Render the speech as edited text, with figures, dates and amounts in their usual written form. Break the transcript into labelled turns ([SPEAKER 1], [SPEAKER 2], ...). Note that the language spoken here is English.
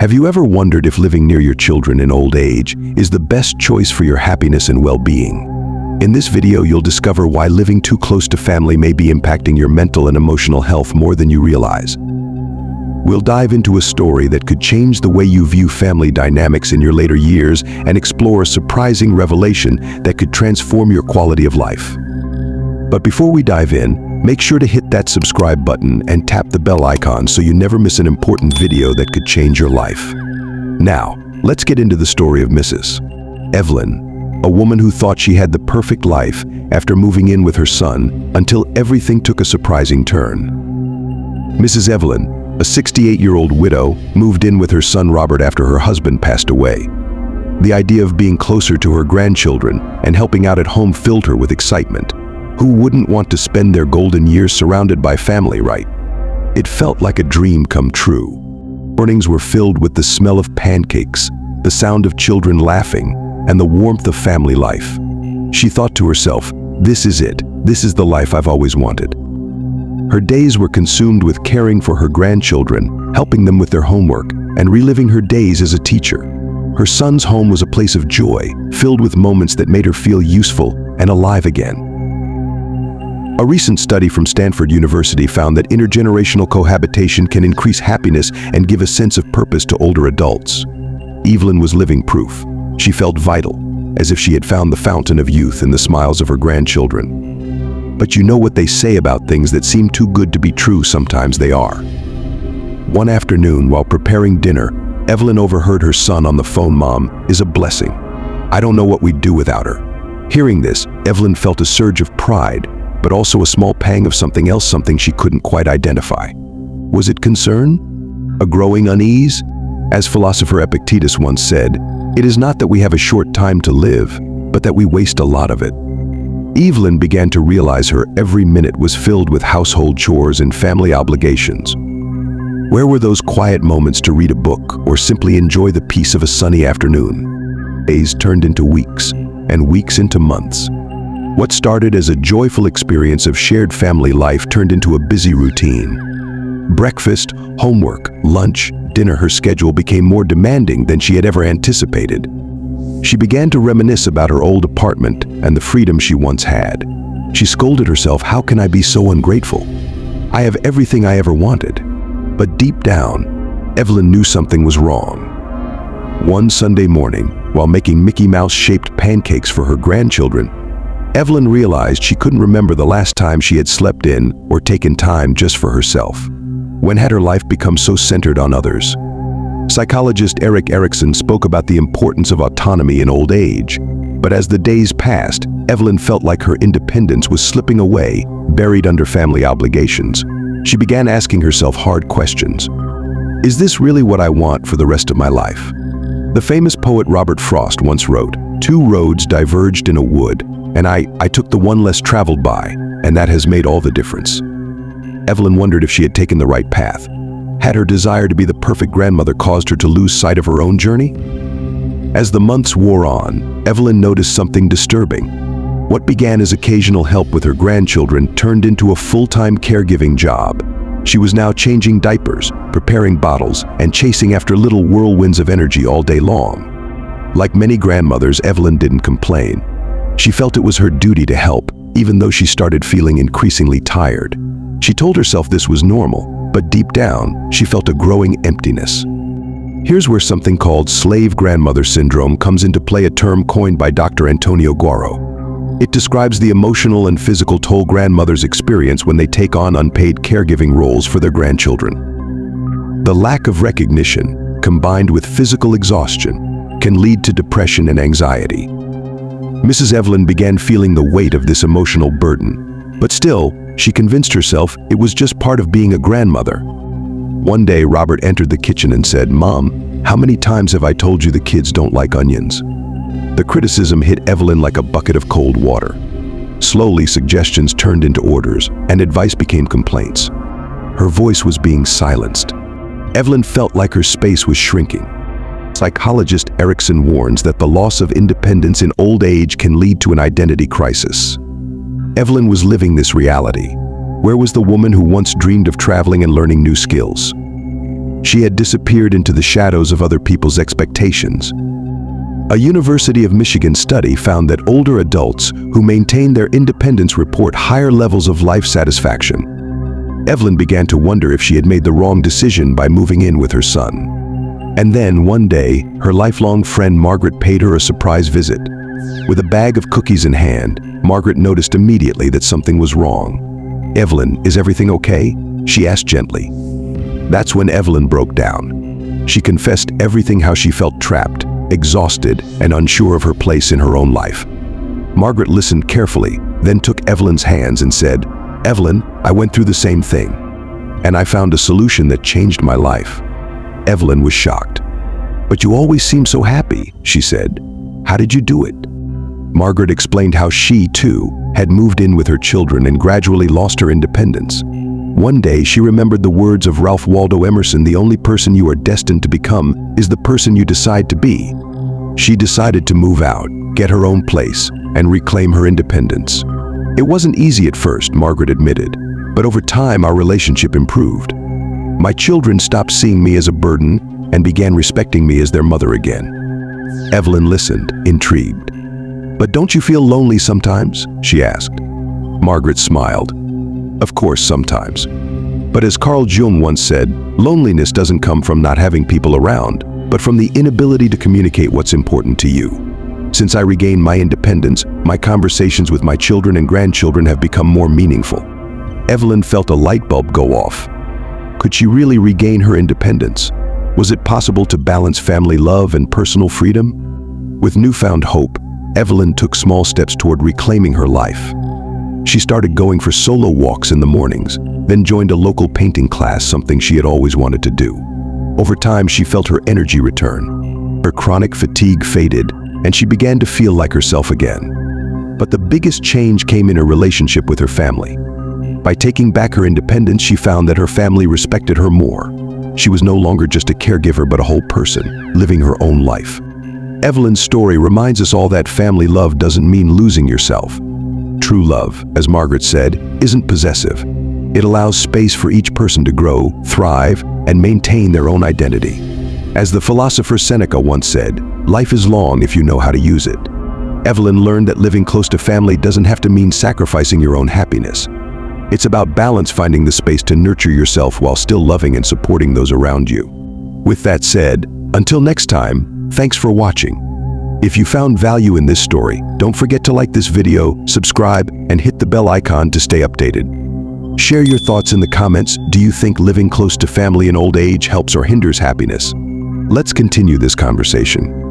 [SPEAKER 1] Have you ever wondered if living near your children in old age is the best choice for your happiness and well-being? In this video, you'll discover why living too close to family may be impacting your mental and emotional health more than you realize. We'll dive into a story that could change the way you view family dynamics in your later years and explore a surprising revelation that could transform your quality of life. But before we dive in, make sure to hit that subscribe button and tap the bell icon so you never miss an important video that could change your life. Now, let's get into the story of Mrs. Evelyn, a woman who thought she had the perfect life after moving in with her son until everything took a surprising turn. Mrs. Evelyn, a 68-year-old widow, moved in with her son Robert after her husband passed away. The idea of being closer to her grandchildren and helping out at home filled her with excitement. Who wouldn't want to spend their golden years surrounded by family, right? It felt like a dream come true. Mornings were filled with the smell of pancakes, the sound of children laughing, and the warmth of family life. She thought to herself, "This is it. This is the life I've always wanted." Her days were consumed with caring for her grandchildren, helping them with their homework, and reliving her days as a teacher. Her son's home was a place of joy, filled with moments that made her feel useful and alive again. A recent study from Stanford University found that intergenerational cohabitation can increase happiness and give a sense of purpose to older adults. Evelyn was living proof. She felt vital, as if she had found the fountain of youth in the smiles of her grandchildren. But you know what they say about things that seem too good to be true, sometimes they are. One afternoon, while preparing dinner, Evelyn overheard her son on the phone. "Mom is a blessing. I don't know what we'd do without her." Hearing this, Evelyn felt a surge of pride, but also a small pang of something else, something she couldn't quite identify. Was it concern? A growing unease? As philosopher Epictetus once said, "It is not that we have a short time to live, but that we waste a lot of it." Evelyn began to realize her every minute was filled with household chores and family obligations. Where were those quiet moments to read a book or simply enjoy the peace of a sunny afternoon? Days turned into weeks, and weeks into months. What started as a joyful experience of shared family life turned into a busy routine. Breakfast, homework, lunch, dinner, her schedule became more demanding than she had ever anticipated. She began to reminisce about her old apartment and the freedom she once had. She scolded herself, "How can I be so ungrateful? I have everything I ever wanted." But deep down, Evelyn knew something was wrong. One Sunday morning, while making Mickey Mouse-shaped pancakes for her grandchildren, Evelyn realized she couldn't remember the last time she had slept in or taken time just for herself. When had her life become so centered on others? Psychologist Erik Erikson spoke about the importance of autonomy in old age. But as the days passed, Evelyn felt like her independence was slipping away, buried under family obligations. She began asking herself hard questions. Is this really what I want for the rest of my life? The famous poet Robert Frost once wrote, "Two roads diverged in a wood, and I took the one less traveled by, and that has made all the difference." Evelyn wondered if she had taken the right path. Had her desire to be the perfect grandmother caused her to lose sight of her own journey? As the months wore on, Evelyn noticed something disturbing. What began as occasional help with her grandchildren turned into a full-time caregiving job. She was now changing diapers, preparing bottles, and chasing after little whirlwinds of energy all day long. Like many grandmothers, Evelyn didn't complain. She felt it was her duty to help, even though she started feeling increasingly tired. She told herself this was normal, but deep down, she felt a growing emptiness. Here's where something called slave grandmother syndrome comes into play, a term coined by Dr. Antonio Guaro. It describes the emotional and physical toll grandmothers experience when they take on unpaid caregiving roles for their grandchildren. The lack of recognition, combined with physical exhaustion, can lead to depression and anxiety. Mrs. Evelyn began feeling the weight of this emotional burden, but still, she convinced herself it was just part of being a grandmother. One day, Robert entered the kitchen and said, "Mom, how many times have I told you the kids don't like onions?" The criticism hit Evelyn like a bucket of cold water. Slowly, suggestions turned into orders, and advice became complaints. Her voice was being silenced. Evelyn felt like her space was shrinking. Psychologist Erikson warns that the loss of independence in old age can lead to an identity crisis. Evelyn was living this reality. Where was the woman who once dreamed of traveling and learning new skills? She had disappeared into the shadows of other people's expectations. A University of Michigan study found that older adults who maintain their independence report higher levels of life satisfaction. Evelyn began to wonder if she had made the wrong decision by moving in with her son. And then, one day, her lifelong friend Margaret paid her a surprise visit. With a bag of cookies in hand, Margaret noticed immediately that something was wrong. "Evelyn, is everything okay?" she asked gently. That's when Evelyn broke down. She confessed everything, how she felt trapped, exhausted, and unsure of her place in her own life. Margaret listened carefully, then took Evelyn's hands and said, "Evelyn, I went through the same thing, and I found a solution that changed my life." Evelyn was shocked. "But you always seem so happy," she said. "How did you do it?" Margaret explained how she, too, had moved in with her children and gradually lost her independence. One day, she remembered the words of Ralph Waldo Emerson, "The only person you are destined to become is the person you decide to be." She decided to move out, get her own place, and reclaim her independence. It wasn't easy at first, Margaret admitted, but over time our relationship improved. "My children stopped seeing me as a burden and began respecting me as their mother again." Evelyn listened, intrigued. "But don't you feel lonely sometimes?" she asked. Margaret smiled. "Of course, sometimes. But as Carl Jung once said, loneliness doesn't come from not having people around, but from the inability to communicate what's important to you. Since I regained my independence, my conversations with my children and grandchildren have become more meaningful." Evelyn felt a light bulb go off. Could she really regain her independence? Was it possible to balance family love and personal freedom? With newfound hope, Evelyn took small steps toward reclaiming her life. She started going for solo walks in the mornings, then joined a local painting class, something she had always wanted to do. Over time, she felt her energy return. Her chronic fatigue faded, and she began to feel like herself again. But the biggest change came in her relationship with her family. By taking back her independence, she found that her family respected her more. She was no longer just a caregiver, but a whole person, living her own life. Evelyn's story reminds us all that family love doesn't mean losing yourself. True love, as Margaret said, isn't possessive. It allows space for each person to grow, thrive, and maintain their own identity. As the philosopher Seneca once said, life is long if you know how to use it. Evelyn learned that living close to family doesn't have to mean sacrificing your own happiness. It's about balance, finding the space to nurture yourself while still loving and supporting those around you. With that said, until next time, thanks for watching. If you found value in this story, don't forget to like this video, subscribe, and hit the bell icon to stay updated. Share your thoughts in the comments. Do you think living close to family in old age helps or hinders happiness? Let's continue this conversation.